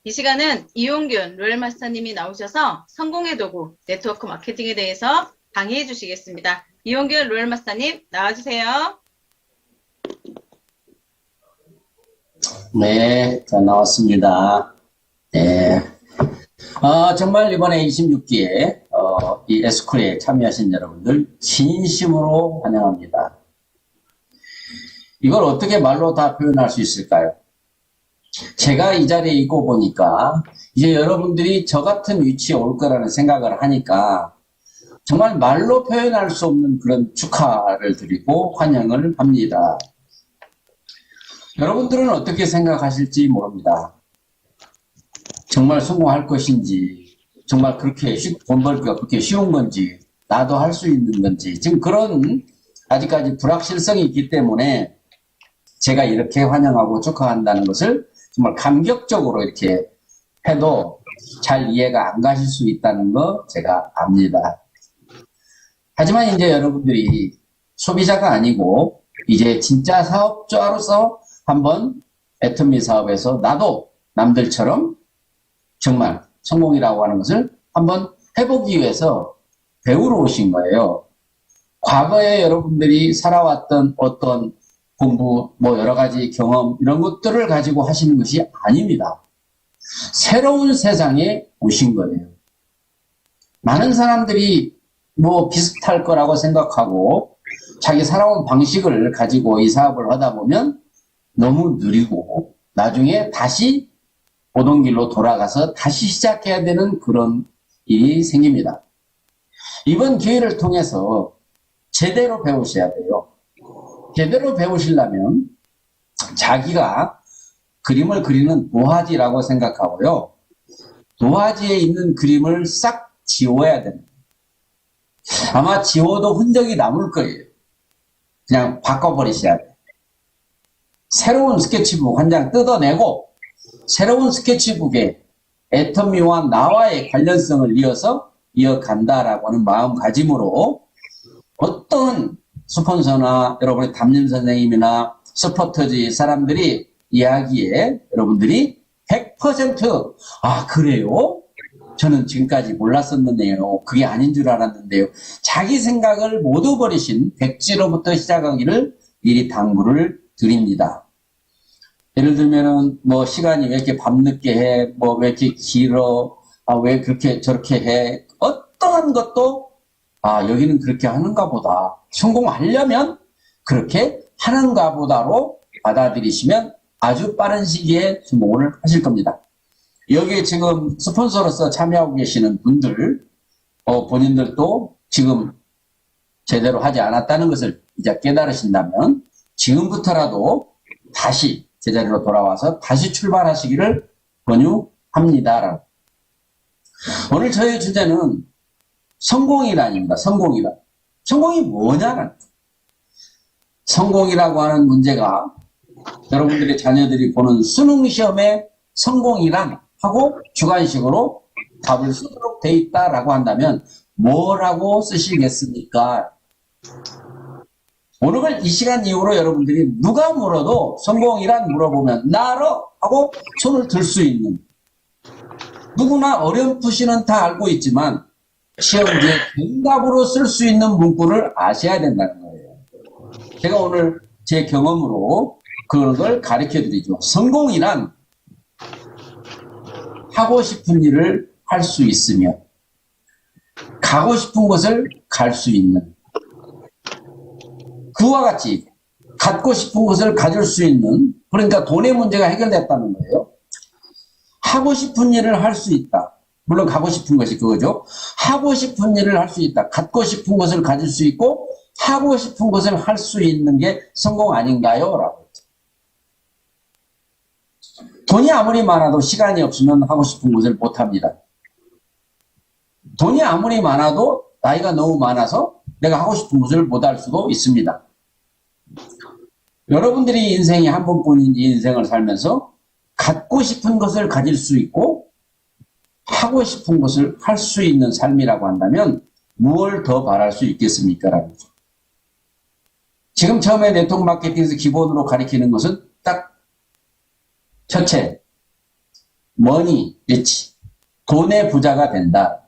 이 시간은 이용균 로열마스터님이 나오셔서 성공의 도구, 네트워크 마케팅에 대해서 강의해 주시겠습니다. 이용균 로열마스터님 나와주세요. 네, 잘 나왔습니다. 네. 정말 이번에 26기에 이 에스쿨에 참여하신 여러분들 진심으로 환영합니다. 이걸 어떻게 말로 다 표현할 수 있을까요? 제가 이 자리에 있고 보니까 이제 여러분들이 저 같은 위치에 올 거라는 생각을 하니까 정말 말로 표현할 수 없는 그런 축하를 드리고 환영을 합니다. 여러분들은 어떻게 생각하실지 모릅니다. 정말 성공할 것인지, 정말 그렇게 돈 벌기가 그렇게 쉬운 건지, 나도 할 수 있는 건지, 지금 그런 아직까지 불확실성이 있기 때문에 제가 이렇게 환영하고 축하한다는 것을 정말 감격적으로 이렇게 해도 잘 이해가 안 가실 수 있다는 거 제가 압니다. 하지만 이제 여러분들이 소비자가 아니고 이제 진짜 사업자로서 한번 애터미 사업에서 나도 남들처럼 정말 성공이라고 하는 것을 한번 해보기 위해서 배우러 오신 거예요. 과거에 여러분들이 살아왔던 어떤 공부, 여러 가지 경험 이런 것들을 가지고 하시는 것이 아닙니다. 새로운 세상에 오신 거예요. 많은 사람들이 비슷할 거라고 생각하고 자기 살아온 방식을 가지고 이 사업을 하다 보면 너무 느리고 나중에 다시 오던 길로 돌아가서 다시 시작해야 되는 그런 일이 생깁니다. 이번 기회를 통해서 제대로 배우셔야 돼요. 제대로 배우시려면 자기가 그림을 그리는 도화지라고 생각하고요. 도화지에 있는 그림을 싹 지워야 됩니다. 아마 지워도 흔적이 남을 거예요. 그냥 바꿔버리셔야 돼요. 새로운 스케치북 한 장 뜯어내고 새로운 스케치북에 애터미와 나와의 관련성을 이어간다라고 하는 마음가짐으로 어떤 스폰서나 여러분의 담임 선생님이나 서포터즈 사람들이 이야기에 여러분들이 100% 그래요? 저는 지금까지 몰랐었는데요. 그게 아닌 줄 알았는데요. 자기 생각을 모두 버리신 백지로부터 시작하기를 미리 당부를 드립니다. 예를 들면은 시간이 왜 이렇게 밤늦게 해? 왜 이렇게 길어? 왜 그렇게 저렇게 해? 어떠한 것도 여기는 그렇게 하는가 보다. 성공하려면 그렇게 하는가 보다로 받아들이시면 아주 빠른 시기에 성공을 하실 겁니다. 여기에 지금 스폰서로서 참여하고 계시는 분들, 본인들도 지금 제대로 하지 않았다는 것을 이제 깨달으신다면 지금부터라도 다시 제자리로 돌아와서 다시 출발하시기를 권유합니다. 오늘 저의 주제는 성공이란입니다. 성공이란. 성공이 뭐냐는. 성공이라고 하는 문제가 여러분들의 자녀들이 보는 수능시험의 성공이란 하고 주관식으로 답을 쓰도록 돼 있다라고 한다면 뭐라고 쓰시겠습니까? 오늘 이 시간 이후로 여러분들이 누가 물어도 성공이란 물어보면 나로 하고 손을 들 수 있는, 누구나 어렴풋이는 다 알고 있지만 시험지에 정답으로 쓸 수 있는 문구를 아셔야 된다는 거예요. 제가 오늘 제 경험으로 그런 걸 가르쳐 드리죠. 성공이란 하고 싶은 일을 할 수 있으며 가고 싶은 곳을 갈 수 있는, 그와 같이 갖고 싶은 것을 가질 수 있는, 그러니까 돈의 문제가 해결됐다는 거예요. 하고 싶은 일을 할 수 있다. 물론 가고 싶은 것이 그거죠. 하고 싶은 일을 할 수 있다. 갖고 싶은 것을 가질 수 있고 하고 싶은 것을 할 수 있는 게 성공 아닌가요? 라고. 돈이 아무리 많아도 시간이 없으면 하고 싶은 것을 못합니다. 돈이 아무리 많아도 나이가 너무 많아서 내가 하고 싶은 것을 못할 수도 있습니다. 여러분들이 인생이 한 번뿐인 인생을 살면서 갖고 싶은 것을 가질 수 있고 하고 싶은 것을 할 수 있는 삶이라고 한다면 무엇을 더 바랄 수 있겠습니까? 라는 거죠. 지금 처음에 네트워크 마케팅에서 기본으로 가리키는 것은 딱 첫째, 머니 리치, 돈의 부자가 된다.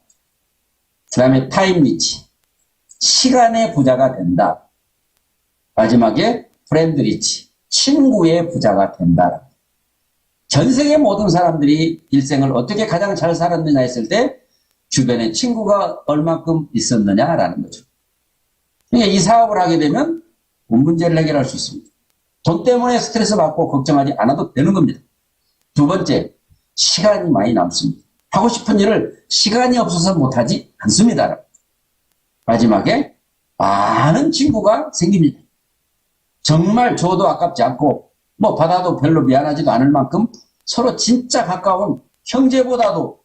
그 다음에 타임 리치, 시간의 부자가 된다. 마지막에 프렌드 리치, 친구의 부자가 된다. 전 세계 모든 사람들이 일생을 어떻게 가장 잘 살았느냐 했을 때 주변에 친구가 얼마큼 있었느냐라는 거죠. 그러니까 이 사업을 하게 되면 돈 문제를 해결할 수 있습니다. 돈 때문에 스트레스 받고 걱정하지 않아도 되는 겁니다. 두 번째, 시간이 많이 남습니다. 하고 싶은 일을 시간이 없어서 못하지 않습니다. 마지막에 많은 친구가 생깁니다. 정말 줘도 아깝지 않고 뭐 받아도 별로 미안하지도 않을 만큼 서로 진짜 가까운 형제보다도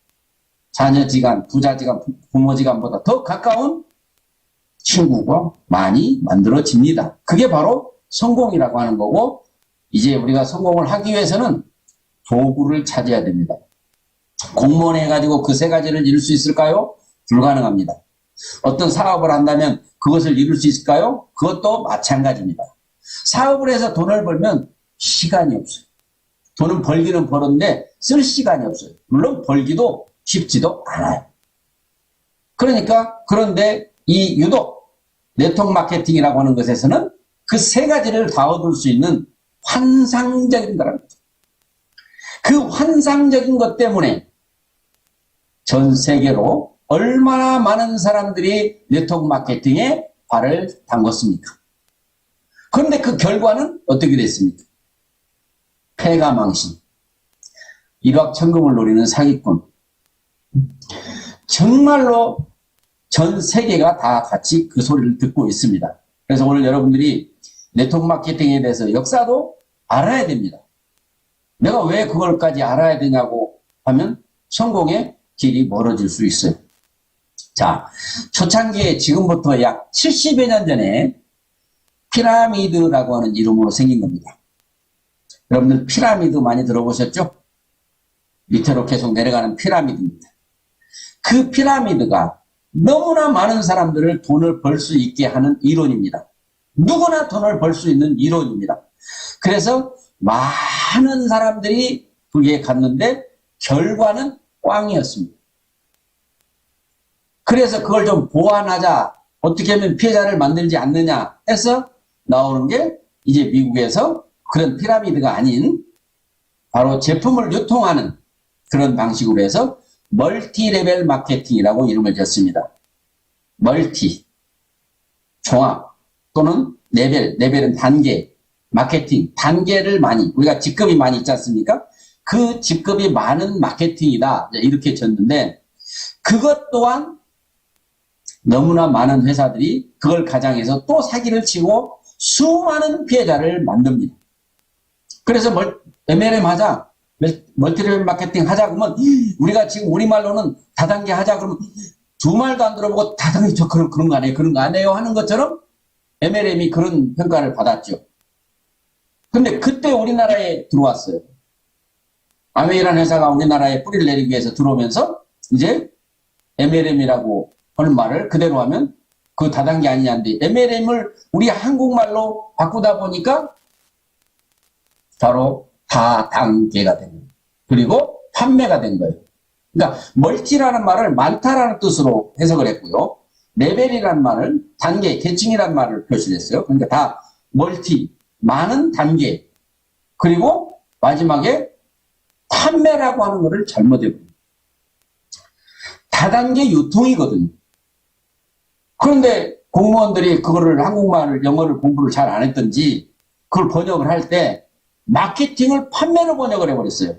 자녀지간, 부자지간, 부모지간보다 더 가까운 친구가 많이 만들어집니다. 그게 바로 성공이라고 하는 거고, 이제 우리가 성공을 하기 위해서는 도구를 찾아야 됩니다. 공무원 해가지고 그 세 가지를 이룰 수 있을까요? 불가능합니다. 어떤 사업을 한다면 그것을 이룰 수 있을까요? 그것도 마찬가지입니다. 사업을 해서 돈을 벌면 시간이 없어요. 돈은 벌기는 벌었는데 쓸 시간이 없어요. 물론 벌기도 쉽지도 않아요. 그러니까 그런데 이 유독 네트워크 마케팅이라고 하는 것에서는 그 세 가지를 다 얻을 수 있는 환상적인 거라는 거죠. 그 환상적인 것 때문에 전 세계로 얼마나 많은 사람들이 네트워크 마케팅에 발을 담궜습니까? 그런데 그 결과는 어떻게 됐습니까? 패가망신, 일확천금을 노리는 사기꾼. 정말로 전 세계가 다 같이 그 소리를 듣고 있습니다. 그래서 오늘 여러분들이 네트워크 마케팅에 대해서 역사도 알아야 됩니다. 내가 왜 그걸까지 알아야 되냐고 하면 성공의 길이 멀어질 수 있어요. 자, 초창기에 지금부터 약 70여 년 전에 피라미드라고 하는 이름으로 생긴 겁니다. 여러분들 피라미드 많이 들어보셨죠? 밑으로 계속 내려가는 피라미드입니다. 그 피라미드가 너무나 많은 사람들을 돈을 벌 수 있게 하는 이론입니다. 누구나 돈을 벌 수 있는 이론입니다. 그래서 많은 사람들이 거기에 갔는데 결과는 꽝이었습니다. 그래서 그걸 좀 보완하자, 어떻게 하면 피해자를 만들지 않느냐 해서 나오는 게 이제 미국에서 그런 피라미드가 아닌 바로 제품을 유통하는 그런 방식으로 해서 멀티 레벨 마케팅이라고 이름을 졌습니다. 멀티, 종합 또는 레벨, 레벨은 단계, 마케팅, 단계를 많이, 우리가 직급이 많이 있지 않습니까? 그 직급이 많은 마케팅이다 이렇게 졌는데, 그것 또한 너무나 많은 회사들이 그걸 가장해서 또 사기를 치고 수많은 피해자를 만듭니다. 그래서 MLM 하자, 멀티레벨 마케팅 하자 그러면 우리가 지금 우리말로는 다단계 하자 그러면 두 말도 안 들어보고 다단계 저 그런 거 안 해요, 그런 거 안 해요 하는 것처럼 MLM이 그런 평가를 받았죠. 근데 그때 우리나라에 들어왔어요. 아웨이라는 회사가 우리나라에 뿌리를 내리기 위해서 들어오면서 이제 MLM이라고 하는 말을 그대로 하면 그 다단계 아니냐는데, MLM을 우리 한국말로 바꾸다 보니까 바로 다단계가 된 거예요. 그리고 판매가 된 거예요. 그러니까 멀티라는 말을 많다라는 뜻으로 해석을 했고요. 레벨이라는 말을 단계, 계층이라는 말을 표시를 했어요. 그러니까 다 멀티, 많은 단계. 그리고 마지막에 판매라고 하는 것을 잘못해버립니다. 다단계 유통이거든요. 그런데 공무원들이 그거를 한국말, 영어를 공부를 잘 안 했던지 그걸 번역을 할 때 마케팅을 판매로 번역을 해버렸어요.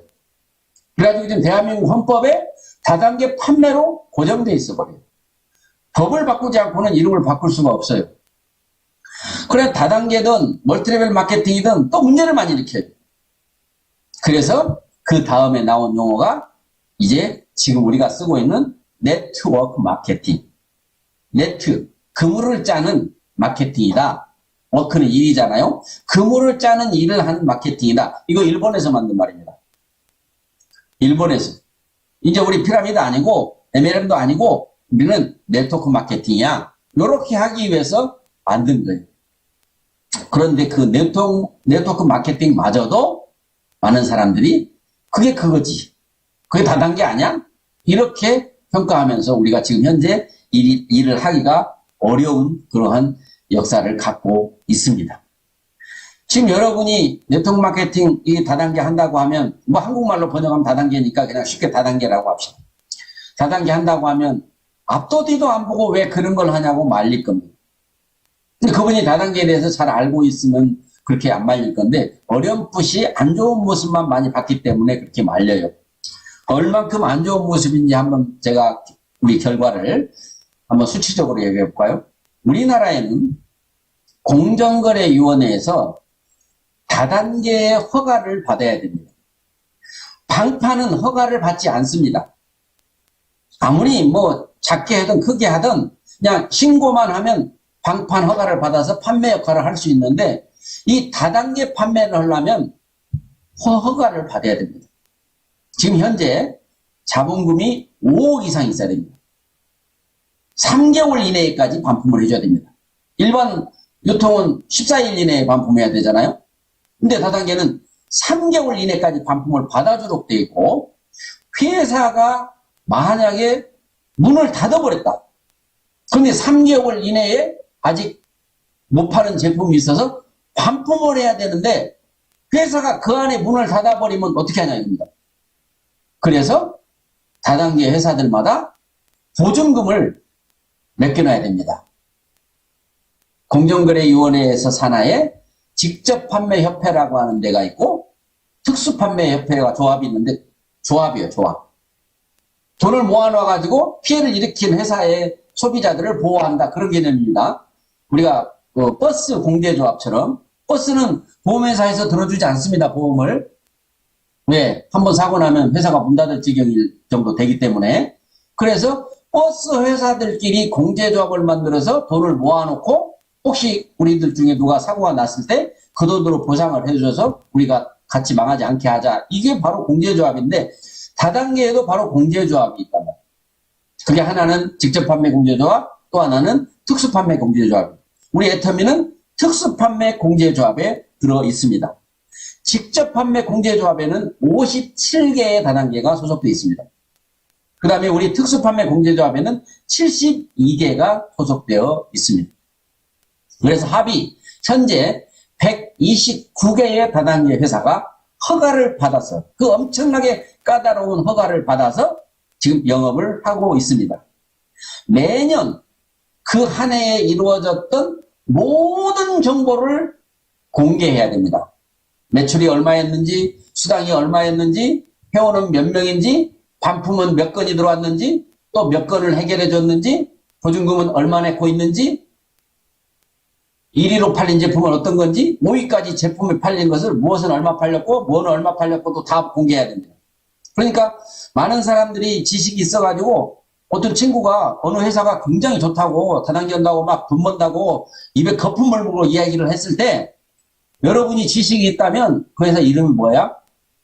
그래가지고 지금 대한민국 헌법에 다단계 판매로 고정돼 있어버려요. 법을 바꾸지 않고는 이름을 바꿀 수가 없어요. 그래 다단계든 멀티레벨 마케팅이든 또 문제를 많이 일으켜요. 그래서 그 다음에 나온 용어가 이제 지금 우리가 쓰고 있는 네트워크 마케팅. 네트, 그물을 짜는 마케팅이다. 워크는 일이잖아요. 그물을 짜는 일을 하는 마케팅이다. 이거 일본에서 만든 말입니다. 일본에서. 이제 우리 피라미드 아니고 MLM도 아니고 우리는 네트워크 마케팅이야. 이렇게 하기 위해서 만든 거예요. 그런데 그 네트워크 마케팅마저도 많은 사람들이 그게 그거지. 그게 다단계 아니야? 이렇게 평가하면서 우리가 지금 현재 일을 하기가 어려운 그러한 역사를 갖고 있습니다. 지금 여러분이 네트워크 마케팅 이 다단계 한다고 하면 뭐 한국말로 번역하면 다단계니까 그냥 쉽게 다단계라고 합시다. 다단계 한다고 하면 앞도 뒤도 안 보고 왜 그런 걸 하냐고 말릴 겁니다. 근데 그분이 다단계에 대해서 잘 알고 있으면 그렇게 안 말릴 건데 어렴풋이 안 좋은 모습만 많이 봤기 때문에 그렇게 말려요. 얼만큼 안 좋은 모습인지 한번 제가 우리 결과를 한번 수치적으로 얘기해 볼까요? 우리나라에는 공정거래위원회에서 다단계의 허가를 받아야 됩니다. 방판은 허가를 받지 않습니다. 아무리 뭐 작게 하든 크게 하든 그냥 신고만 하면 방판 허가를 받아서 판매 역할을 할 수 있는데 이 다단계 판매를 하려면 허가를 받아야 됩니다. 지금 현재 자본금이 5억 이상 있어야 됩니다. 3개월 이내까지 반품을 해줘야 됩니다. 일반 유통은 14일 이내에 반품해야 되잖아요. 근데 다단계는 3개월 이내까지 반품을 받아주도록 되어 있고 회사가 만약에 문을 닫아버렸다. 그런데 3개월 이내에 아직 못 파는 제품이 있어서 반품을 해야 되는데 회사가 그 안에 문을 닫아버리면 어떻게 하냐 이겁니다. 그래서 다단계 회사들마다 보증금을 맡겨놔야 됩니다. 공정거래위원회에서 산하에 직접판매협회라고 하는 데가 있고 특수판매협회가 조합이 있는데 조합이에요. 조합. 돈을 모아놔가지고 피해를 일으킨 회사의 소비자들을 보호한다. 그런 개념입니다. 우리가 버스 공제조합처럼 버스는 보험회사에서 들어주지 않습니다. 보험을. 왜? 한번 사고 나면 회사가 문 닫을 지경일 정도 되기 때문에. 그래서 버스 회사들끼리 공제조합을 만들어서 돈을 모아놓고 혹시 우리들 중에 누가 사고가 났을 때 그 돈으로 보상을 해줘서 우리가 같이 망하지 않게 하자. 이게 바로 공제조합인데 다단계에도 바로 공제조합이 있단 말이에요. 그게 하나는 직접판매 공제조합, 또 하나는 특수판매 공제조합. 우리 애터미는 특수판매 공제조합에 들어 있습니다. 직접판매 공제조합에는 57개의 다단계가 소속되어 있습니다. 그 다음에 우리 특수판매 공제조합에는 72개가 소속되어 있습니다. 그래서 합의 현재 129개의 다단계 회사가 허가를 받아서 그 엄청나게 까다로운 허가를 받아서 지금 영업을 하고 있습니다. 매년 그 한 해에 이루어졌던 모든 정보를 공개해야 됩니다. 매출이 얼마였는지, 수당이 얼마였는지, 회원은 몇 명인지, 반품은 몇 건이 들어왔는지, 또 몇 건을 해결해 줬는지, 보증금은 얼마 내고 있는지, 1위로 팔린 제품은 어떤 건지, 5위까지 제품이 팔린 것을 무엇은 얼마 팔렸고, 뭐는 얼마 팔렸고도 다 공개해야 됩니다. 그러니까 많은 사람들이 지식이 있어가지고 어떤 친구가 어느 회사가 굉장히 좋다고 다단계 한다고 막 돈 번다고 입에 거품을 물고 이야기를 했을 때 여러분이 지식이 있다면 그 회사 이름이 뭐야?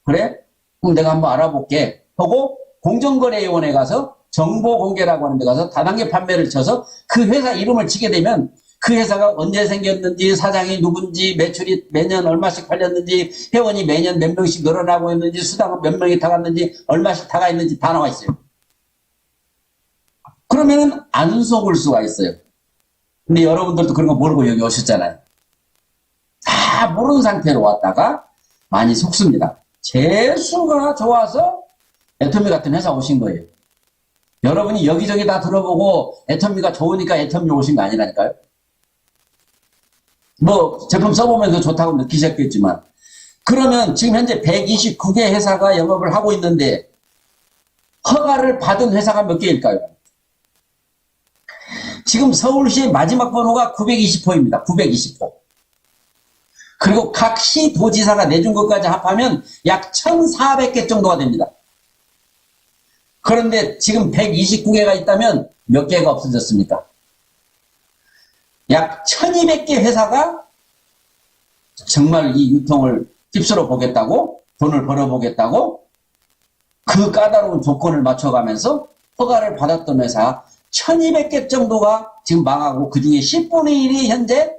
그래? 그럼 내가 한번 알아볼게 하고 공정거래위원회에 가서 정보공개라고 하는 데 가서 다단계 판매를 쳐서 그 회사 이름을 치게 되면 그 회사가 언제 생겼는지, 사장이 누군지, 매출이 매년 얼마씩 팔렸는지, 회원이 매년 몇 명씩 늘어나고 있는지, 수당은 몇 명이 타갔는지, 얼마씩 타가 있는지 다 나와 있어요. 그러면은 안 속을 수가 있어요. 근데 여러분들도 그런 거 모르고 여기 오셨잖아요. 다 모르는 상태로 왔다가 많이 속습니다. 재수가 좋아서 애터미 같은 회사 오신 거예요. 여러분이 여기저기 다 들어보고 애터미가 좋으니까 애터미 오신 거 아니라니까요. 뭐 제품 써보면서 좋다고 느끼셨겠지만 그러면 지금 현재 129개 회사가 영업을 하고 있는데 허가를 받은 회사가 몇 개일까요? 지금 서울시의 마지막 번호가 920호입니다. 920호. 그리고 각 시 도지사가 내준 것까지 합하면 약 1,400개 정도가 됩니다. 그런데 지금 129개가 있다면 몇 개가 없어졌습니까? 약 1,200개 회사가 정말 이 유통을 휩쓸어 보겠다고 돈을 벌어보겠다고 그 까다로운 조건을 맞춰가면서 허가를 받았던 회사 1,200개 정도가 지금 망하고 그중에 10분의 1이 현재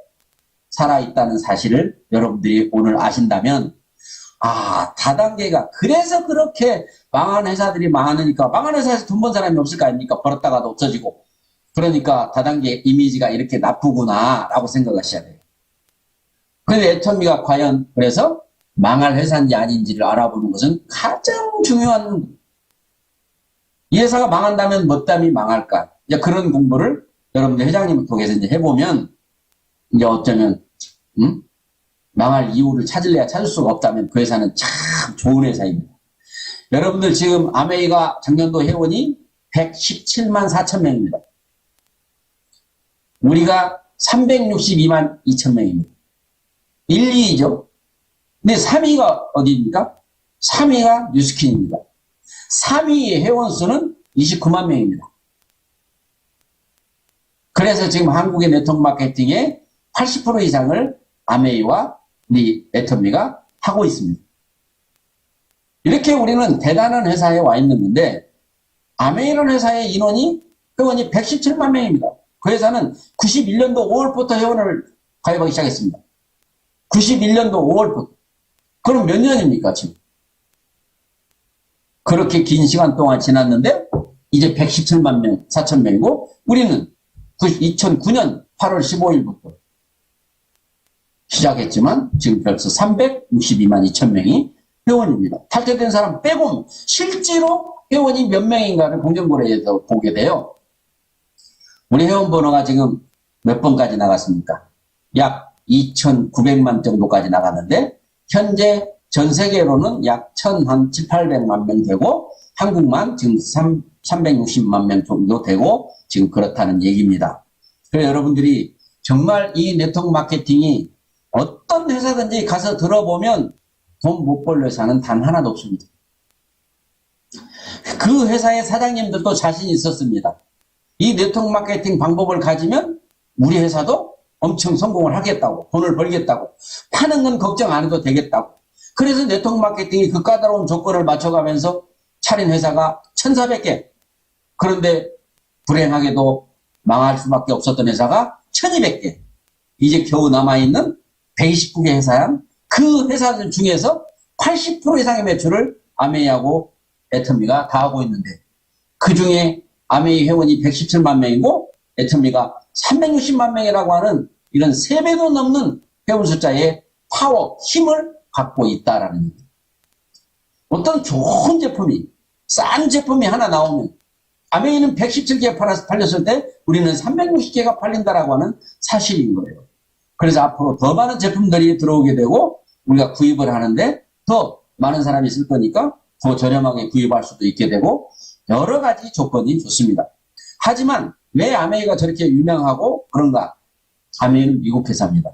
살아있다는 사실을 여러분들이 오늘 아신다면 아, 다단계가 그래서 그렇게 망한 회사들이 많으니까 망한 회사에서 돈 번 사람이 없을 거 아닙니까? 벌었다가도 없어지고. 그러니까 다단계 이미지가 이렇게 나쁘구나라고 생각하셔야 돼요. 그런데 애터미가 과연 그래서 망할 회사인지 아닌지를 알아보는 것은 가장 중요한, 이 회사가 망한다면 뭐 때문에 망할까? 이제 그런 공부를 여러분들 회장님을 통해서 이제 해보면 이제 어쩌면 망할 이유를 찾을래야 찾을 수가 없다면 그 회사는 참 좋은 회사입니다. 여러분들 지금 아메이가 작년도 회원이 117만 4천 명입니다. 우리가 362만 2천 명입니다. 1, 2위죠. 근데 3위가 어디입니까? 3위가 뉴스킨입니다. 3위의 회원 수는 29만 명입니다. 그래서 지금 한국의 네트워크 마케팅의 80% 이상을 아메이와 우리 애터미가 하고 있습니다. 이렇게 우리는 대단한 회사에 와 있는 건데, 아메이라는 회사의 회원이 117만 명입니다. 그 회사는 91년도 5월부터 회원을 가입하기 시작했습니다. 91년도 5월부터. 그럼 몇 년입니까, 지금? 그렇게 긴 시간 동안 지났는데, 이제 117만 명, 4천 명이고, 우리는 2009년 8월 15일부터 시작했지만, 지금 벌써 362만 2천 명이 회원입니다. 탈퇴된 사람 빼고, 실제로 회원이 몇 명인가를 공정거래에서 보게 돼요. 우리 회원 번호가 지금 몇 번까지 나갔습니까? 약 2,900만 정도까지 나갔는데, 현재 전 세계로는 약 1,700만 명 되고, 한국만 지금 360만 명 정도 되고, 지금 그렇다는 얘기입니다. 그래서 여러분들이 정말 이 네트워크 마케팅이 어떤 회사든지 가서 들어보면 돈 못 벌 회사는 단 하나도 없습니다. 그 회사의 사장님들도 자신이 있었습니다. 이 네트워크 마케팅 방법을 가지면 우리 회사도 엄청 성공을 하겠다고, 돈을 벌겠다고, 파는 건 걱정 안 해도 되겠다고. 그래서 네트워크 마케팅이 그 까다로운 조건을 맞춰가면서 차린 회사가 1,400개. 그런데 불행하게도 망할 수밖에 없었던 회사가 1,200개. 이제 겨우 남아있는 129개 회사야. 그 회사들 중에서 80% 이상의 매출을 아메이하고 애터미가 다 하고 있는데, 그 중에 아메이 회원이 117만 명이고 애터미가 360만 명이라고 하는 이런 3배도 넘는 회원 숫자의 파워, 힘을 갖고 있다라는 얘기입니다. 어떤 좋은 제품이, 싼 제품이 하나 나오면 아메이는 117개 팔렸을 때 우리는 360개가 팔린다라고 하는 사실인 거예요. 그래서 앞으로 더 많은 제품들이 들어오게 되고 우리가 구입을 하는데 더 많은 사람이 있을 거니까 더 저렴하게 구입할 수도 있게 되고 여러 가지 조건이 좋습니다. 하지만 왜 아메이가 저렇게 유명하고 그런가? 아메이는 미국 회사입니다.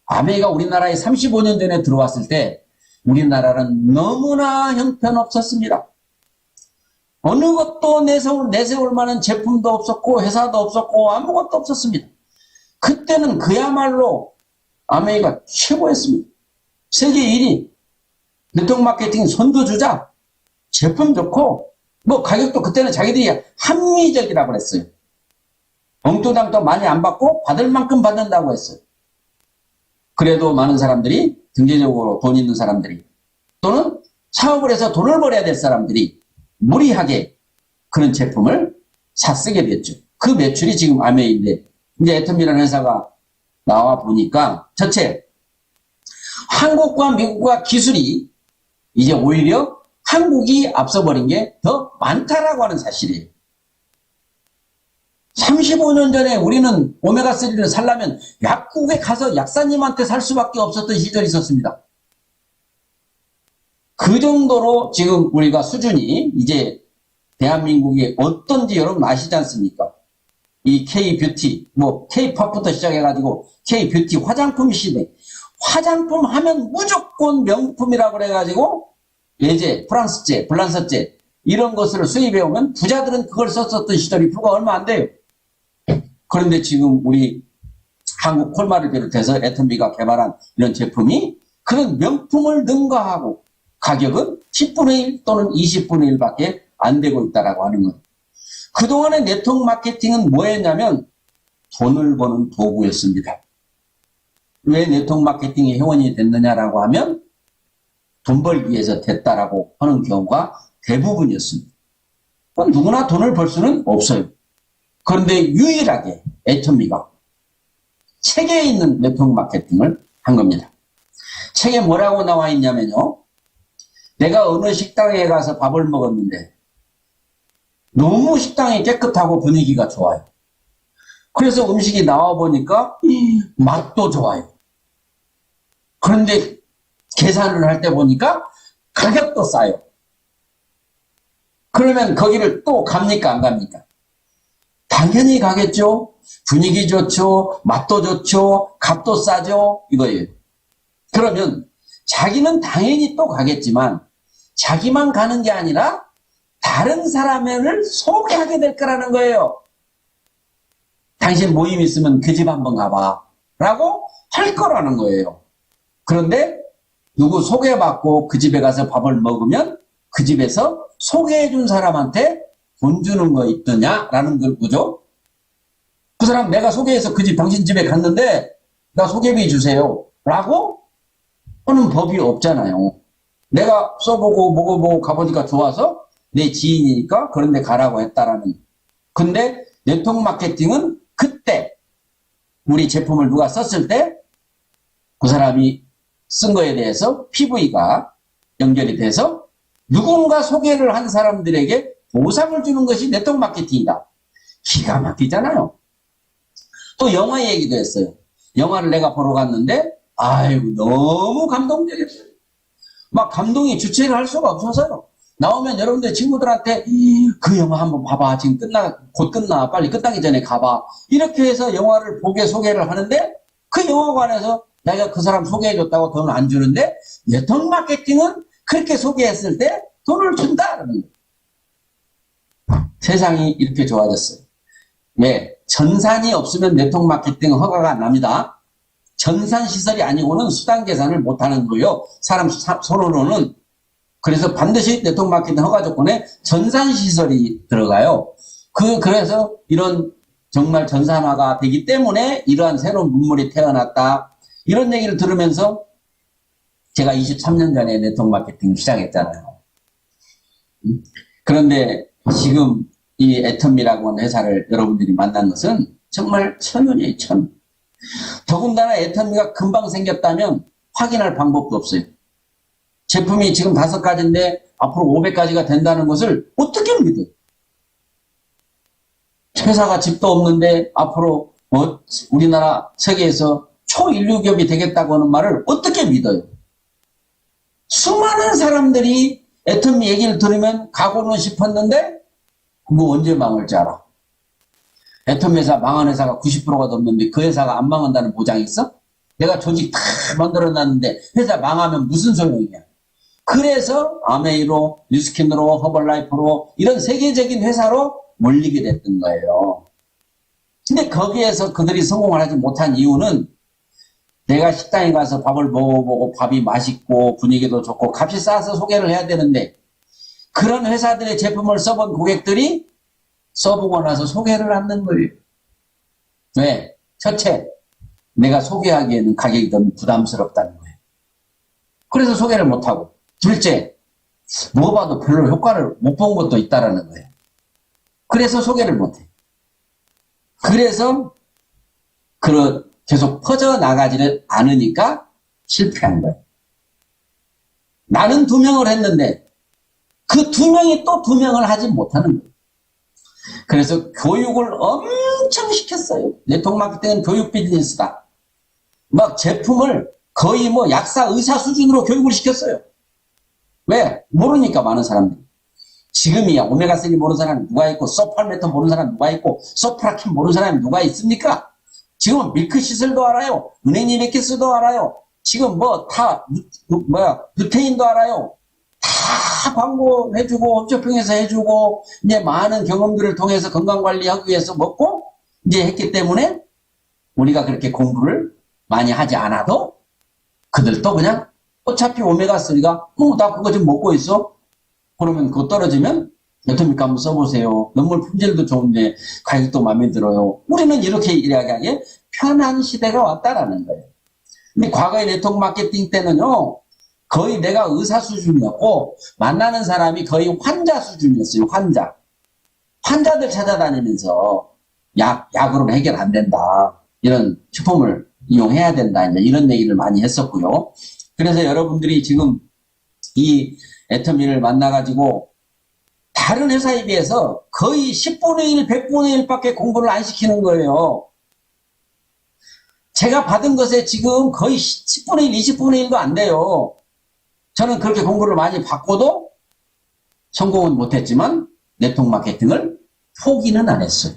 아메이가 우리나라에 35년 전에 들어왔을 때 우리나라는 너무나 형편없었습니다. 어느 것도 내세울 만한 제품도 없었고 회사도 없었고 아무것도 없었습니다. 그때는 그야말로 아메이가 최고였습니다. 세계 1위. 네트워크 마케팅 선두주자. 제품 좋고 뭐 가격도 그때는 자기들이 합리적이라고 했어요. 엉뚱당도 많이 안 받고 받을 만큼 받는다고 했어요. 그래도 많은 사람들이, 경제적으로 돈 있는 사람들이 또는 사업을 해서 돈을 벌어야 될 사람들이 무리하게 그런 제품을 쓰게 됐죠. 그 매출이 지금 아메이인데, 이제 애터미라는 회사가 나와 보니까 첫째, 한국과 미국과 기술이 이제 오히려 한국이 앞서버린 게 더 많다라고 하는 사실이에요. 35년 전에 우리는 오메가3를 살려면 약국에 가서 약사님한테 살 수밖에 없었던 시절이 있었습니다. 그 정도로 지금 우리가 수준이 이제 대한민국이 어떤지 여러분 아시지 않습니까? 이 K-뷰티, 뭐 K-팝부터 시작해가지고 K-뷰티 화장품 시대. 화장품 하면 무조건 명품이라고 그래가지고 예제, 프랑스제, 블란서제 이런 것을 수입해오면 부자들은 그걸 썼었던 시절이 불과 얼마 안 돼요. 그런데 지금 우리 한국 콜마를 비롯해서 애터미가 개발한 이런 제품이 그런 명품을 능가하고 가격은 10분의 1 또는 20분의 1밖에 안 되고 있다라고 하는 것. 그동안의 네트워크 마케팅은 뭐였냐면 돈을 버는 도구였습니다. 왜 네트워크 마케팅이 회원이 됐느냐라고 하면 돈 벌기 위해서 됐다라고 하는 경우가 대부분이었습니다. 누구나 돈을 벌 수는 없어요. 그런데 유일하게 애터미가 책에 있는 네트워크 마케팅을 한 겁니다. 책에 뭐라고 나와 있냐면요. 내가 어느 식당에 가서 밥을 먹었는데 너무 식당이 깨끗하고 분위기가 좋아요. 그래서 음식이 나와 보니까 맛도 좋아요. 그런데 계산을 할 때 보니까 가격도 싸요. 그러면 거기를 또 갑니까 안 갑니까? 당연히 가겠죠. 분위기 좋죠. 맛도 좋죠. 값도 싸죠. 이거예요. 그러면 자기는 당연히 또 가겠지만 자기만 가는 게 아니라 다른 사람을 소개하게 될 거라는 거예요. 당신 모임 있으면 그 집 한번 가봐 라고 할 거라는 거예요. 그런데 누구 소개받고 그 집에 가서 밥을 먹으면 그 집에서 소개해준 사람한테 돈 주는 거 있더냐라는 걸 보죠. 그 사람 내가 소개해서 그 집 당신 집에 갔는데 나 소개비 주세요 라고 하는 법이 없잖아요. 내가 써보고 먹어보고 가보니까 좋아서 내 지인이니까 그런 데 가라고 했다라는. 근데 네트워크 마케팅은 그때 우리 제품을 누가 썼을 때 그 사람이 쓴 거에 대해서 PV가 연결이 돼서 누군가 소개를 한 사람들에게 보상을 주는 것이 네트워크 마케팅이다. 기가 막히잖아요. 또 영화 얘기도 했어요. 영화를 내가 보러 갔는데 아이고 너무 감동적이었어요. 막 감동이 주체를 할 수가 없어서요. 나오면 여러분들 친구들한테 그 영화 한번 봐봐. 지금 곧 끝나. 빨리 끝나기 전에 가봐. 이렇게 해서 영화를 보게 소개를 하는데 그 영화관에서 내가 그 사람 소개해줬다고 돈을 안 주는데 네트워크 마케팅은 그렇게 소개했을 때 돈을 준다라는 거예요. 세상이 이렇게 좋아졌어요. 왜? 전산이 없으면 네트워크 마케팅 허가가 안 납니다. 전산 시설이 아니고는 수단 계산을 못하는 거예요. 사람 손으로는. 그래서 반드시 네트워크 마케팅 허가 조건에 전산 시설이 들어가요. 그래서 이런 정말 전산화가 되기 때문에 이러한 새로운 문물이 태어났다. 이런 얘기를 들으면서 제가 23년 전에 네트워크 마케팅을 시작했잖아요. 그런데 지금 이 애터미라고 하는 회사를 여러분들이 만난 것은 정말 천운이에요, 천. 더군다나 애터미가 금방 생겼다면 확인할 방법도 없어요. 제품이 지금 5가지인데 앞으로 500가지가 된다는 것을 어떻게 믿어요? 회사가 집도 없는데 앞으로 우리나라 세계에서 초인류기업이 되겠다고 하는 말을 어떻게 믿어요? 수많은 사람들이 애터미 얘기를 들으면 가고는 싶었는데 그거 언제 망할지 알아? 애터미 회사 망한 회사가 90%가 넘는데 그 회사가 안 망한다는 보장이 있어? 내가 조직 다 만들어놨는데 회사 망하면 무슨 소용이냐? 그래서 아메이로, 뉴스킨으로, 허벌라이프로 이런 세계적인 회사로 몰리게 됐던 거예요. 근데 거기에서 그들이 성공을 하지 못한 이유는 내가 식당에 가서 밥을 먹어보고 밥이 맛있고 분위기도 좋고 값이 싸서 소개를 해야 되는데 그런 회사들의 제품을 써본 고객들이 써보고 나서 소개를 하는 거예요. 왜? 첫째, 내가 소개하기에는 가격이 너무 부담스럽다는 거예요. 그래서 소개를 못하고. 둘째, 먹어봐도 별로 효과를 못 본 것도 있다라는 거예요. 그래서 소개를 못해. 그래서 계속 퍼져나가지를 않으니까 실패한 거예요. 나는 2명을 했는데 그 2명이 또 2명을 하지 못하는 거예요. 그래서 교육을 엄청 시켰어요. 네트워크 마케팅은 교육 비즈니스다. 막 제품을 거의 뭐 약사, 의사 수준으로 교육을 시켰어요. 왜? 모르니까 많은 사람들이. 지금이야 오메가3 모르는 사람이 누가 있고 소팔메톤 모르는 사람이 누가 있고 소프라킨 모르는 사람이 누가 있습니까? 지금은 밀크시슬도 알아요. 은행이메키스도 알아요. 지금 루테인도 알아요. 다 광고해주고 홈쇼핑에서 해주고 이제 많은 경험들을 통해서 건강관리하기 위해서 먹고 이제 했기 때문에 우리가 그렇게 공부를 많이 하지 않아도 그들도 그냥 어차피 오메가3가 나 그거 좀 먹고 있어. 그러면 그거 떨어지면 애터미카 한번 써보세요. 논문 품질도 좋은데 가격도 마음에 들어요. 우리는 이렇게 이야기하기에 편한 시대가 왔다라는 거예요. 근데 과거의 네트워크 마케팅 때는요. 거의 내가 의사 수준이었고 만나는 사람이 거의 환자 수준이었어요. 환자들 찾아다니면서 약으로는 해결 안 된다. 이런 식품을 이용해야 된다. 이제 이런 얘기를 많이 했었고요. 그래서 여러분들이 지금 이 애터미를 만나가지고 다른 회사에 비해서 거의 10분의 1, 100분의 1밖에 공부를 안 시키는 거예요. 제가 받은 것에 지금 거의 10분의 1, 20분의 1도 안 돼요. 저는 그렇게 공부를 많이 받고도 성공은 못했지만 네트워크 마케팅을 포기는 안 했어요.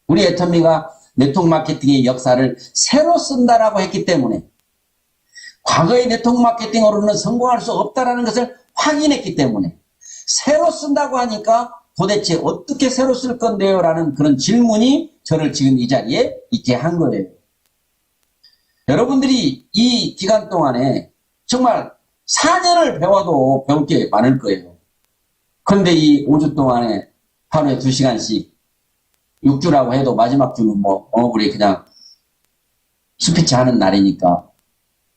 우리 애터미가 네트워크 마케팅의 역사를 새로 쓴다라고 했기 때문에 과거의 네트워크 마케팅으로는 성공할 수 없다라는 것을 확인했기 때문에 새로 쓴다고 하니까 도대체 어떻게 새로 쓸 건데요? 라는 그런 질문이 저를 지금 이 자리에 있게 한 거예요. 여러분들이 이 기간 동안에 정말 4년을 배워도 배울 게 많을 거예요. 그런데 이 5주 동안에 하루에 2시간씩 6주라고 해도 마지막 주는 뭐 어머니 그냥 스피치 하는 날이니까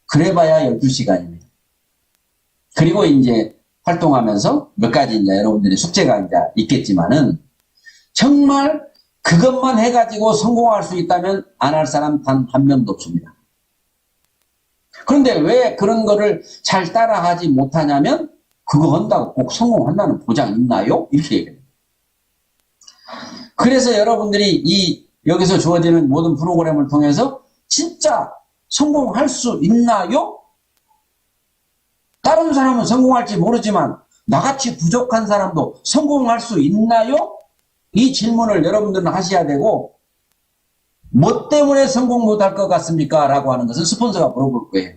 그래봐야 12시간입니다. 그리고 이제 활동하면서 몇 가지 이제 여러분들이 숙제가 이제 있겠지만은 정말 그것만 해가지고 성공할 수 있다면 안 할 사람 단 한 명도 없습니다. 그런데 왜 그런 거를 잘 따라하지 못하냐면 그거 한다고 꼭 성공한다는 보장 있나요? 이렇게 얘기해요. 그래서 여러분들이 이 여기서 주어지는 모든 프로그램을 통해서 진짜 성공할 수 있나요? 다른 사람은 성공할지 모르지만 나같이 부족한 사람도 성공할 수 있나요? 이 질문을 여러분들은 하셔야 되고 뭐 때문에 성공 못할 것 같습니까? 라고 하는 것은 스폰서가 물어볼 거예요.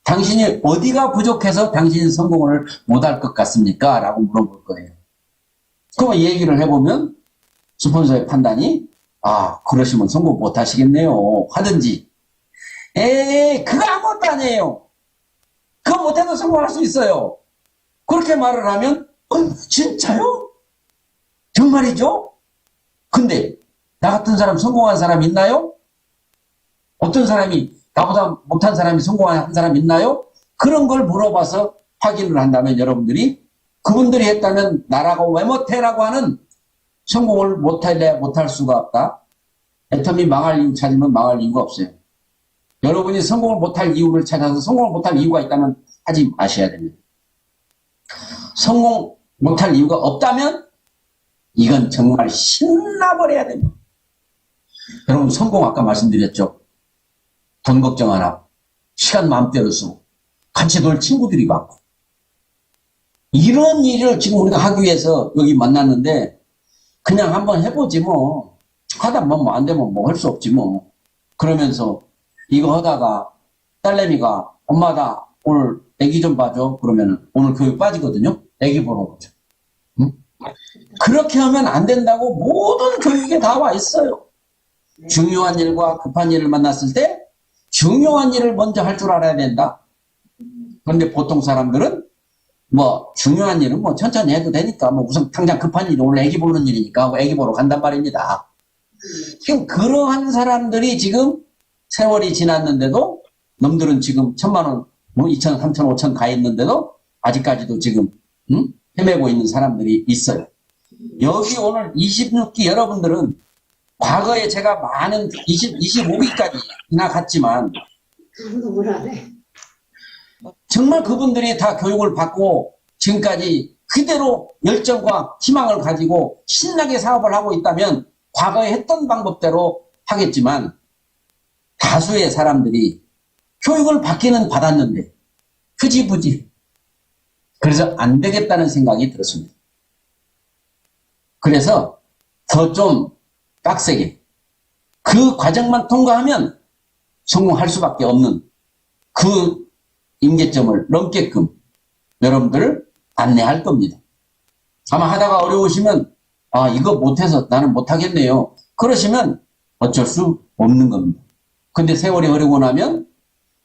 당신이 어디가 부족해서 당신이 성공을 못할 것 같습니까? 라고 물어볼 거예요. 그럼 얘기를 해보면 스폰서의 판단이 그러시면 성공 못하시겠네요 하든지 그거 아무것도 아니에요. 그거 못해도 성공할 수 있어요. 그렇게 말을 하면 진짜요? 정말이죠? 근데 나 같은 사람 성공한 사람 있나요? 어떤 사람이 나보다 못한 사람이 성공한 사람 있나요? 그런 걸 물어봐서 확인을 한다면 여러분들이 그분들이 했다면 나라고 왜 못해라고 하는 성공을 못할 수가 없다. 애터미 망할 이유 찾으면 망할 이유가 없어요. 여러분이 성공을 못할 이유를 찾아서 성공을 못할 이유가 있다면 하지 마셔야 됩니다. 성공 못할 이유가 없다면 이건 정말 신나버려야 됩니다. 여러분 성공 아까 말씀드렸죠. 돈 걱정 안 하고 시간 마음대로 쓰고 같이 놀 친구들이 많고 이런 일을 지금 우리가 하기 위해서 여기 만났는데 그냥 한번 해보지 뭐 하다 뭐 안 되면 뭐 할 수 없지 뭐 그러면서 이거 하다가 딸내미가 엄마 나 오늘 애기 좀 봐줘 그러면은 오늘 교육 빠지거든요. 애기 보러 오죠. 응? 그렇게 하면 안 된다고 모든 교육에 다 와 있어요. 중요한 일과 급한 일을 만났을 때 중요한 일을 먼저 할 줄 알아야 된다. 그런데 보통 사람들은 뭐 중요한 일은 뭐 천천히 해도 되니까 뭐 우선 당장 급한 일이 오늘 애기 보는 일이니까 뭐 애기 보러 간단 말입니다. 지금 그러한 사람들이 지금 세월이 지났는데도 놈들은 지금 1,000만 원, 뭐 2천, 3천, 5천 가 있는데도 아직까지도 지금 헤매고 있는 사람들이 있어요. 여기 오늘 26기 여러분들은 과거에 제가 많은 25기까지 지나갔지만 정말 그분들이 다 교육을 받고 지금까지 그대로 열정과 희망을 가지고 신나게 사업을 하고 있다면 과거에 했던 방법대로 하겠지만 다수의 사람들이 교육을 받기는 받았는데 흐지부지 그래서 안 되겠다는 생각이 들었습니다. 그래서 더 좀 빡세게 그 과정만 통과하면 성공할 수밖에 없는 그 임계점을 넘게끔 여러분들을 안내할 겁니다. 아마 하다가 어려우시면 이거 못해서 나는 못하겠네요. 그러시면 어쩔 수 없는 겁니다. 근데 세월이 흐르고 나면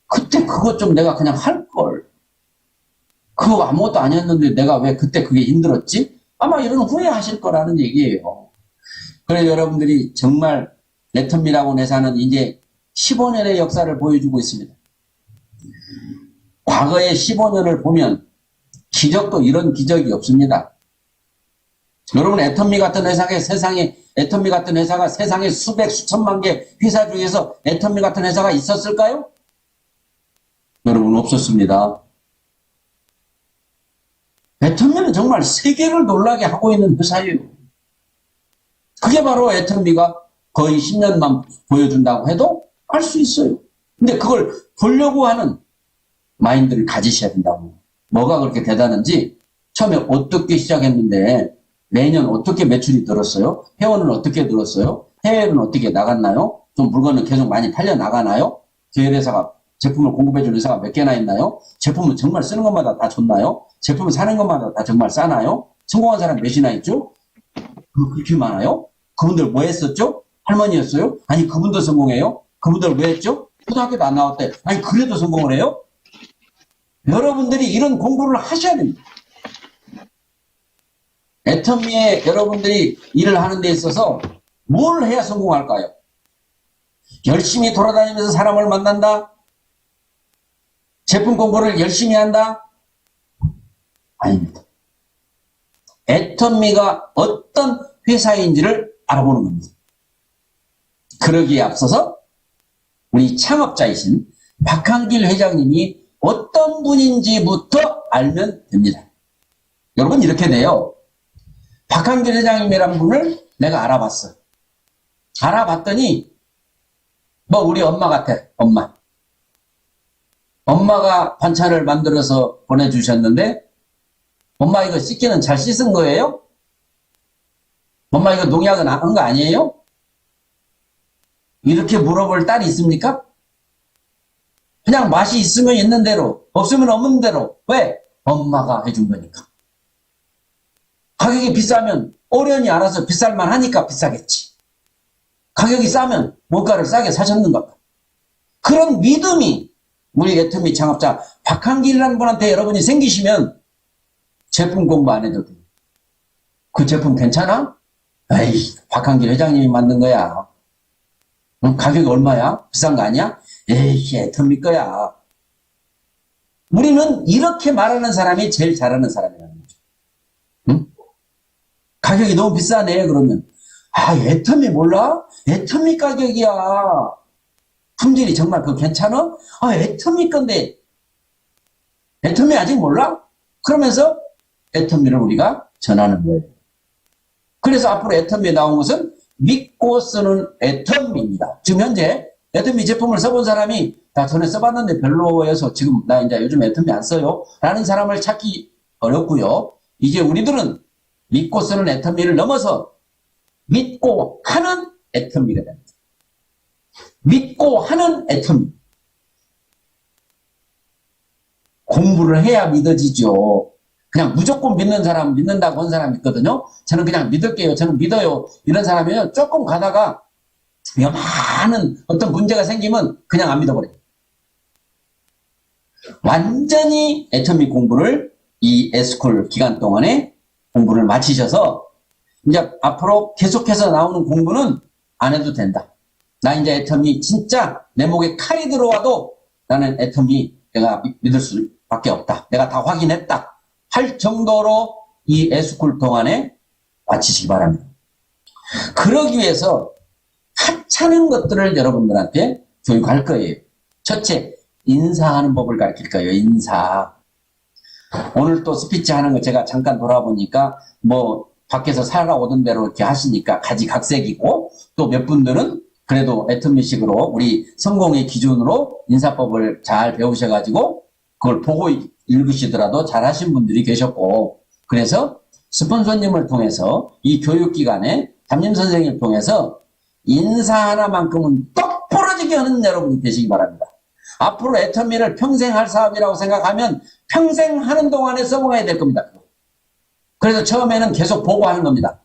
그때 그것 좀 내가 그냥 할걸. 그거 아무것도 아니었는데 내가 왜 그때 그게 힘들었지? 아마 이런 후회하실 거라는 얘기예요. 그래서 여러분들이 정말 애터미라고 회사는 이제 15년의 역사를 보여주고 있습니다. 과거의 15년을 보면 기적도 이런 기적이 없습니다. 여러분, 애터미 같은 회사가 세상에 수백 수천만 개 회사 중에서 애터미 같은 회사가 있었을까요? 여러분, 없었습니다. 애터미는 정말 세계를 놀라게 하고 있는 회사예요. 그게 바로 애터미가 거의 10년만 보여준다고 해도 알 수 있어요. 근데 그걸 보려고 하는 마인드를 가지셔야 된다고. 뭐가 그렇게 대단한지 처음에 어떻게 시작했는데 매년 어떻게 매출이 늘었어요? 회원은 어떻게 늘었어요? 해외는 어떻게 나갔나요? 좀 물건은 계속 많이 팔려 나가나요? 계열회사가 제품을 공급해주는 회사가 몇 개나 있나요? 제품은 정말 쓰는 것마다 다 좋나요? 제품을 사는 것마다 다 정말 싸나요? 성공한 사람 몇이나 있죠? 그렇게 많아요? 그분들 뭐 했었죠? 할머니였어요? 아니 그분도 성공해요? 그분들 왜 했죠? 초등학교도 안 나왔대. 아니 그래도 성공을 해요? 여러분들이 이런 공부를 하셔야 됩니다. 애터미에 여러분들이 일을 하는 데 있어서 뭘 해야 성공할까요? 열심히 돌아다니면서 사람을 만난다? 제품 공부를 열심히 한다? 아닙니다. 애터미가 어떤 회사인지를 알아보는 겁니다. 그러기에 앞서서 우리 창업자이신 박한길 회장님이 어떤 분인지부터 알면 됩니다. 여러분 이렇게 돼요. 박한길 회장님이란 분을 내가 알아봤어. 알아봤더니 뭐 우리 엄마 같아. 엄마가 반찬을 만들어서 보내주셨는데 엄마 이거 씻기는 잘 씻은 거예요? 엄마 이거 농약은 한 거 아니에요? 이렇게 물어볼 딸이 있습니까? 그냥 맛이 있으면 있는 대로, 없으면 없는 대로. 왜? 엄마가 해준 거니까. 가격이 비싸면 어련히 알아서 비쌀만 하니까 비싸겠지. 가격이 싸면 원가를 싸게 사셨는가 봐. 그런 믿음이 우리 애터미 창업자 박한길이라는 분한테 여러분이 생기시면 제품 공부 안 해도 돼요. 그 제품 괜찮아? 에이, 박한길 회장님이 만든 거야. 가격이 얼마야? 비싼 거 아니야? 에이, 애터미 거야. 우리는 이렇게 말하는 사람이 제일 잘하는 사람이라는 거죠. 응? 가격이 너무 비싸네, 그러면. 아, 애터미 몰라? 애터미 가격이야. 품질이 정말 그거 괜찮아? 아, 애터미 건데. 애터미 아직 몰라? 그러면서 애터미를 우리가 전하는 거예요. 그래서 앞으로 애터미에 나온 것은 믿고 쓰는 애터미입니다. 지금 현재 애터미 제품을 써본 사람이 나 전에 써봤는데 별로여서 지금 나 이제 요즘 애터미 안 써요 라는 사람을 찾기 어렵고요. 이제 우리들은 믿고 쓰는 애터미를 넘어서 믿고 하는 애터미가 됩니다. 믿고 하는 애터미. 공부를 해야 믿어지죠. 그냥 무조건 믿는 사람, 믿는다고 한 사람 있거든요. 저는 그냥 믿을게요. 저는 믿어요. 이런 사람이면 조금 가다가 많은 어떤 문제가 생기면 그냥 안 믿어버려요. 완전히 애터미 공부를 이 에스쿨 기간 동안에 공부를 마치셔서 이제 앞으로 계속해서 나오는 공부는 안 해도 된다. 나 이제 애터미 진짜 내 목에 칼이 들어와도 나는 애터미 내가 믿을 수밖에 없다. 내가 다 확인했다. 할 정도로 이 에스쿨 동안에 마치시기 바랍니다. 그러기 위해서 하찮은 것들을 여러분들한테 교육할 거예요. 첫째, 인사하는 법을 가르칠 거예요. 인사. 오늘 또 스피치 하는 거 제가 잠깐 돌아보니까 뭐 밖에서 살아오던 대로 이렇게 하시니까 가지각색이고 또 몇 분들은 그래도 애터미식으로 우리 성공의 기준으로 인사법을 잘 배우셔가지고 그걸 보고 읽으시더라도 잘 하신 분들이 계셨고 그래서 스폰서님을 통해서 이 교육기관에 담임선생님을 통해서 인사 하나만큼은 똑부러지게 하는 여러분이 되시기 바랍니다. 앞으로 애터미를 평생 할 사업이라고 생각하면 평생 하는 동안에 써먹어야 될 겁니다. 그래서 처음에는 계속 보고하는 겁니다.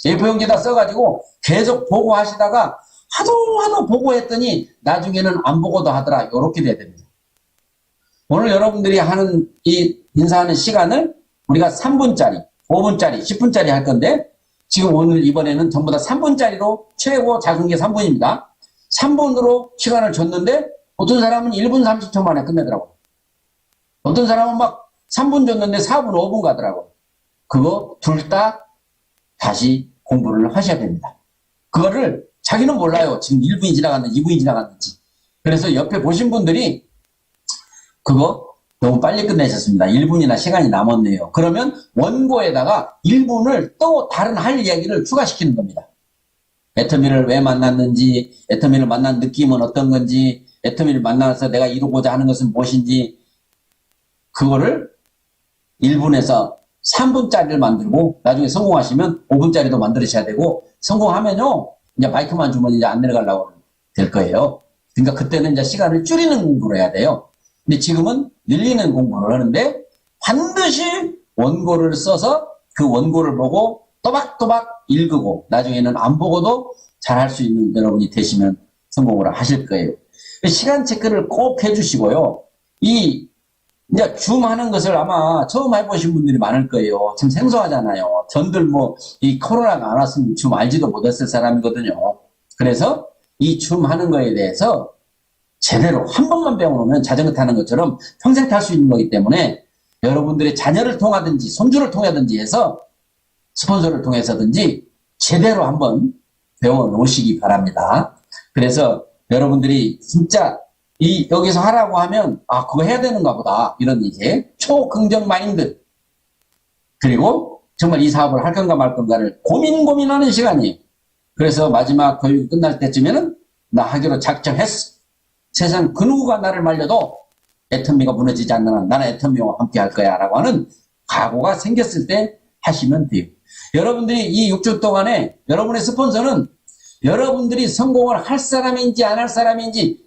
A4용지에다 써가지고 계속 보고하시다가 하도 보고했더니 나중에는 안 보고도 하더라. 이렇게 돼야 됩니다. 오늘 여러분들이 하는 이 인사하는 시간을 우리가 3분짜리, 5분짜리, 10분짜리 할 건데 지금 오늘 이번에는 전부 다 3분짜리로 최고 작은 게 3분입니다. 3분으로 시간을 줬는데 어떤 사람은 1분 30초 만에 끝내더라고요. 어떤 사람은 막 3분 줬는데 4분, 5분 가더라고. 그거 둘 다 다시 공부를 하셔야 됩니다. 그거를 자기는 몰라요. 지금 1분이 지나갔는지 2분이 지나갔는지. 그래서 옆에 보신 분들이 그거 너무 빨리 끝내셨습니다. 1분이나 시간이 남았네요. 그러면 원고에다가 1분을 또 다른 할 이야기를 추가시키는 겁니다. 애터미를 왜 만났는지, 애터미를 만난 느낌은 어떤 건지, 애터미를 만나서 내가 이루고자 하는 것은 무엇인지, 그거를 1분에서 3분짜리를 만들고, 나중에 성공하시면 5분짜리도 만들으셔야 되고, 성공하면요, 이제 마이크만 주면 이제 안 내려가려고 될 거예요. 그러니까 그때는 이제 시간을 줄이는 공부를 해야 돼요. 근데 지금은 늘리는 공부를 하는데, 반드시 원고를 써서 그 원고를 보고 또박또박 읽고, 나중에는 안 보고도 잘할 수 있는 여러분이 되시면 성공을 하실 거예요. 시간 체크를 꼭 해주시고요. 이제 줌 하는 것을 아마 처음 해보신 분들이 많을 거예요. 참 생소하잖아요. 전들 이 코로나가 안 왔으면 줌 알지도 못했을 사람이거든요. 그래서 이 줌 하는 거에 대해서 제대로 한 번만 배워놓으면 자전거 타는 것처럼 평생 탈 수 있는 거기 때문에 여러분들의 자녀를 통하든지 손주를 통하든지 해서 스폰서를 통해서든지 제대로 한번 배워놓으시기 바랍니다. 그래서 여러분들이 진짜 여기서 하라고 하면 그거 해야 되는가 보다 이런 이제 초긍정 마인드, 그리고 정말 이 사업을 할 건가 말 건가를 고민하는 시간이에요. 그래서 마지막 교육이 끝날 때쯤에는 나 하기로 작정했어. 세상 그 누구가 나를 말려도 애터미가 무너지지 않는 한 나는 애터미와 함께 할 거야 라고 하는 각오가 생겼을 때 하시면 돼요. 여러분들이 이 6주 동안에 여러분의 스폰서는 여러분들이 성공을 할 사람인지 안 할 사람인지,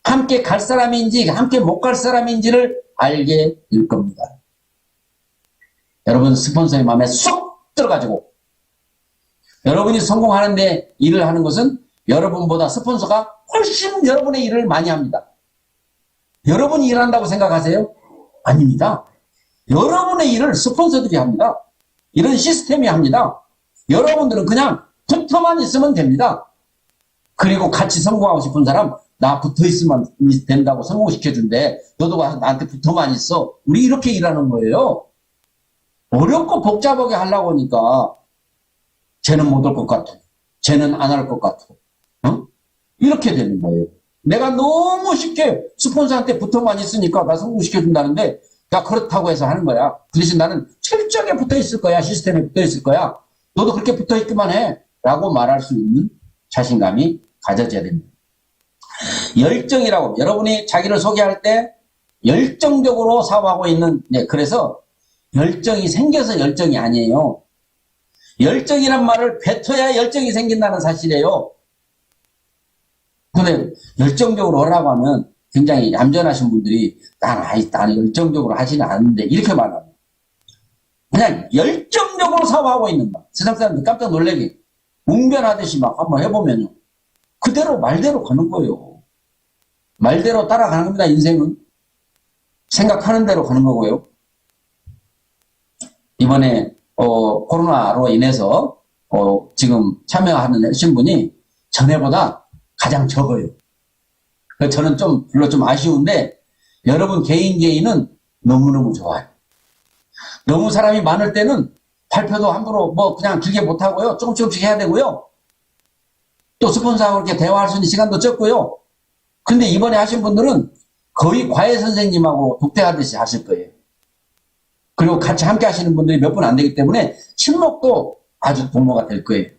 함께 갈 사람인지 함께 못 갈 사람인지를 알게 될 겁니다. 여러분 스폰서의 마음에 쏙 들어가지고, 여러분이 성공하는데 일을 하는 것은 여러분보다 스폰서가 훨씬 여러분의 일을 많이 합니다. 여러분이 일한다고 생각하세요? 아닙니다. 여러분의 일을 스폰서들이 합니다. 이런 시스템이 합니다. 여러분들은 그냥 붙어만 있으면 됩니다. 그리고 같이 성공하고 싶은 사람, 나 붙어 있으면 된다고 성공시켜준대. 너도 와서 나한테 붙어만 있어. 우리 이렇게 일하는 거예요. 어렵고 복잡하게 하려고 하니까 쟤는 못 올 것 같아. 쟤는 안 할 것 같아. 이렇게 되는 거예요. 내가 너무 쉽게 스폰서한테 붙어만 있으니까 나 성공시켜준다는데, 야, 그렇다고 해서 하는 거야. 그 대신 나는 철저하게 붙어 있을 거야. 시스템에 붙어 있을 거야. 너도 그렇게 붙어 있기만 해. 라고 말할 수 있는 자신감이 가져져야 됩니다. 열정이라고, 여러분이 자기를 소개할 때 열정적으로 사업하고 있는, 그래서 열정이 생겨서 열정이 아니에요. 열정이란 말을 뱉어야 열정이 생긴다는 사실이에요. 근데 열정적으로 하라고 하면 굉장히 얌전하신 분들이 나는 열정적으로 하지는 않는데 이렇게 말합니다. 그냥 열정적으로 사업하고 있는 거. 세상 사람들이 깜짝 놀래게 웅변하듯이 막 한번 해보면요, 그대로 말대로 가는 거예요. 말대로 따라가는 겁니다. 인생은 생각하는 대로 가는 거고요. 이번에 코로나로 인해서 지금 참여하신 분이 전에보다 가장 적어요. 저는 별로 좀 아쉬운데, 여러분 개인은 너무너무 좋아요. 너무 사람이 많을 때는 발표도 함부로 그냥 길게 못하고요. 조금씩 해야 되고요. 또 스폰서하고 이렇게 대화할 수 있는 시간도 적고요. 근데 이번에 하신 분들은 거의 과외 선생님하고 독대하듯이 하실 거예요. 그리고 같이 함께 하시는 분들이 몇 분 안 되기 때문에 친목도 아주 도모가 될 거예요.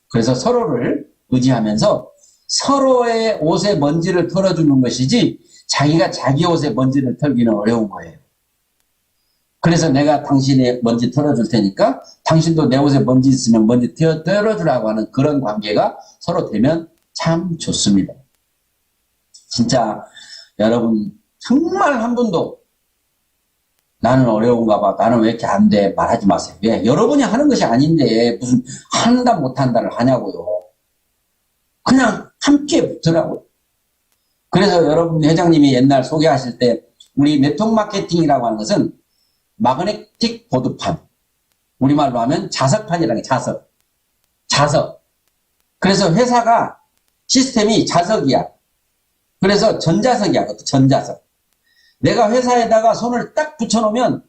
그래서 서로를 의지하면서 서로의 옷에 먼지를 털어주는 것이지 자기가 자기 옷에 먼지를 털기는 어려운 거예요. 그래서 내가 당신의 먼지 털어줄 테니까 당신도 내 옷에 먼지 있으면 먼지 털어주라고 하는 그런 관계가 서로 되면 참 좋습니다. 진짜 여러분 정말 한 분도 나는 어려운가 봐, 나는 왜 이렇게 안 돼, 말하지 마세요. 왜? 여러분이 하는 것이 아닌데 무슨 한다 못한다를 하냐고요. 그냥 함께 붙으라고요. 그래서 여러분 회장님이 옛날 소개하실 때 우리 네트워크 마케팅이라고 하는 것은 마그네틱 보드판, 우리말로 하면 자석판이라는 게 자석. 그래서 회사가 시스템이 자석이야. 그래서 전자석이야. 그것도 전자석. 내가 회사에다가 손을 딱 붙여놓으면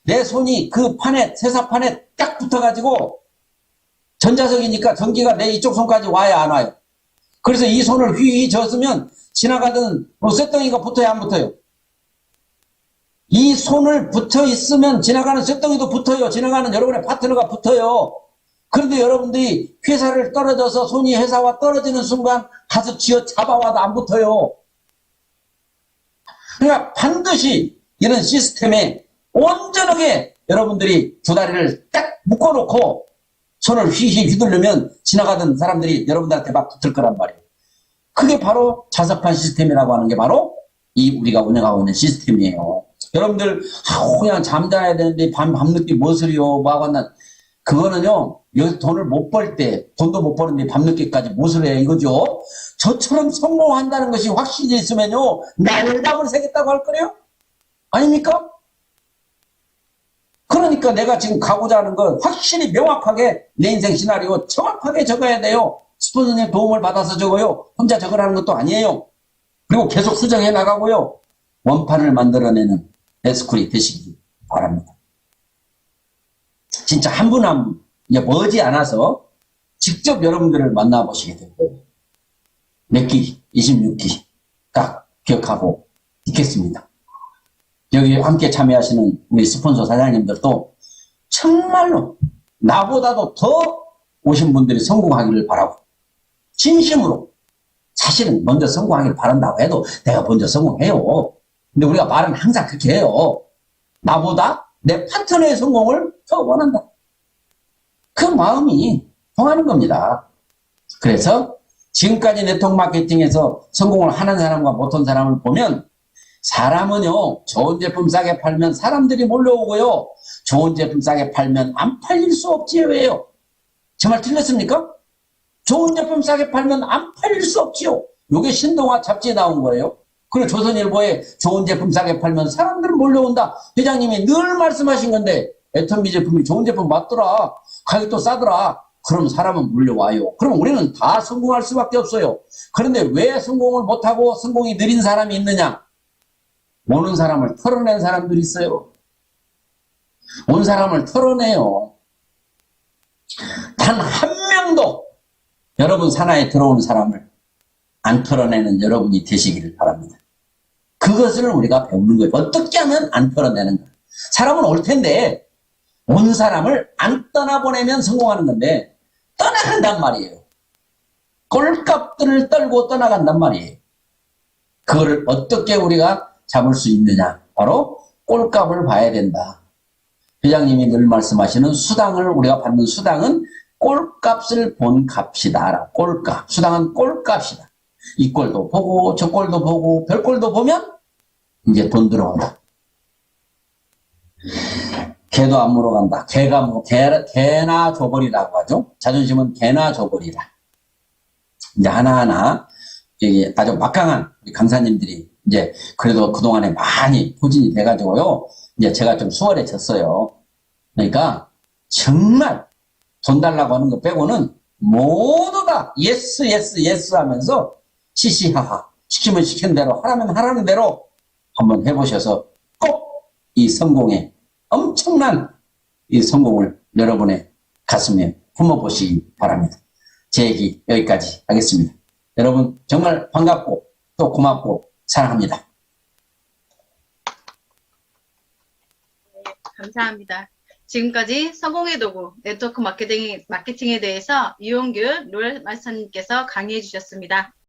내 손이 그 판에, 세사판에 딱 붙어가지고 전자석이니까 전기가 내 이쪽 손까지 와야 안 와요. 그래서 이 손을 휘휘 젓으면 지나가던 쇳덩이가 붙어야 안 붙어요. 이 손을 붙어 있으면 지나가는 쇳덩이도 붙어요. 지나가는 여러분의 파트너가 붙어요. 그런데 여러분들이 회사를 떨어져서 손이 회사와 떨어지는 순간 가서 쥐어 잡아와도 안 붙어요. 그러니까 반드시 이런 시스템에 온전하게 여러분들이 두 다리를 딱 묶어놓고 손을 휘휘 휘두르면 지나가던 사람들이 여러분들한테 막 붙을 거란 말이에요. 그게 바로 자석판 시스템이라고 하는 게 바로 이 우리가 운영하고 있는 시스템이에요. 여러분들 그냥 잠자야 되는데 밤늦게 무엇을요? 뭐 하고 난 그거는요. 여기서 돈을 못 벌 때 돈도 못 버는데 밤늦게까지 무엇을 해 이거죠. 저처럼 성공한다는 것이 확신이 있으면요. 날밤을 새겠다고 할 거래요? 아닙니까? 그러니까 내가 지금 가고자 하는 건 확실히 명확하게 내 인생 시나리오 정확하게 적어야 돼요. 스폰서님 도움을 받아서 적어요. 혼자 적으라는 것도 아니에요. 그리고 계속 수정해 나가고요. 원판을 만들어내는 에스쿨이 되시기 바랍니다. 진짜 한 분 한 분 이제 머지 않아서 직접 여러분들을 만나보시게 될 거예요. 몇 기? 26기 딱 기억하고 있겠습니다. 여기 함께 참여하시는 우리 스폰서 사장님들도 정말로 나보다도 더 오신 분들이 성공하기를 바라고 진심으로 사실은 먼저 성공하기를 바란다고 해도 내가 먼저 성공해요. 근데 우리가 말은 항상 그렇게 해요. 나보다 내 파트너의 성공을 더 원한다. 그 마음이 통하는 겁니다. 그래서 지금까지 네트워크 마케팅에서 성공을 하는 사람과 못한 사람을 보면 사람은요, 좋은 제품 싸게 팔면 사람들이 몰려오고요, 좋은 제품 싸게 팔면 안 팔릴 수 없지요. 왜요? 제 말 틀렸습니까? 좋은 제품 싸게 팔면 안 팔릴 수 없지요. 요게 신동아 잡지에 나온 거예요. 그리고 조선일보에 좋은 제품 싸게 팔면 사람들은 몰려온다. 회장님이 늘 말씀하신 건데, 애터미 제품이 좋은 제품 맞더라. 가격도 싸더라. 그럼 사람은 몰려와요. 그럼 우리는 다 성공할 수밖에 없어요. 그런데 왜 성공을 못하고 성공이 느린 사람이 있느냐? 오는 사람을 털어낸 사람들이 있어요. 온 사람을 털어내요. 단 한 명도 여러분 산하에 들어온 사람을 안 털어내는 여러분이 되시기를 바랍니다. 그것을 우리가 배우는 거예요. 어떻게 하면 안 털어내는가. 사람은 올 텐데 온 사람을 안 떠나보내면 성공하는 건데 떠나간단 말이에요. 꼴값들을 떨고 떠나간단 말이에요. 그거를 어떻게 우리가 잡을 수 있느냐. 바로 꼴값을 봐야 된다. 회장님이 늘 말씀하시는 수당을 우리가 받는 수당은 꼴값을 본 값이다. 꼴값. 수당은 꼴값이다. 이 꼴도 보고 저 꼴도 보고 별 꼴도 보면 이제 돈 들어온다. 개도 안 물어간다. 개가 뭐 개나 줘버리라고 하죠. 자존심은 개나 줘버리라. 이제 하나하나 이게 아주 막강한 우리 강사님들이 이제 그래도 그동안에 많이 포진이 돼가지고요. 이제 제가 좀 수월해졌어요. 그러니까 정말 돈 달라고 하는 거 빼고는 모두 다 예스 예스 예스 하면서 시시하하 시키면 시키는 대로 하라면 하라는 대로 한번 해보셔서 꼭 이 성공에 엄청난 이 성공을 여러분의 가슴에 품어보시기 바랍니다. 제 얘기 여기까지 하겠습니다. 여러분 정말 반갑고 또 고맙고 사랑합니다. 감사합니다. 지금까지 성공의 도구 네트워크 마케팅에 대해서 이용균 롤 마스터님께서 강의해 주셨습니다.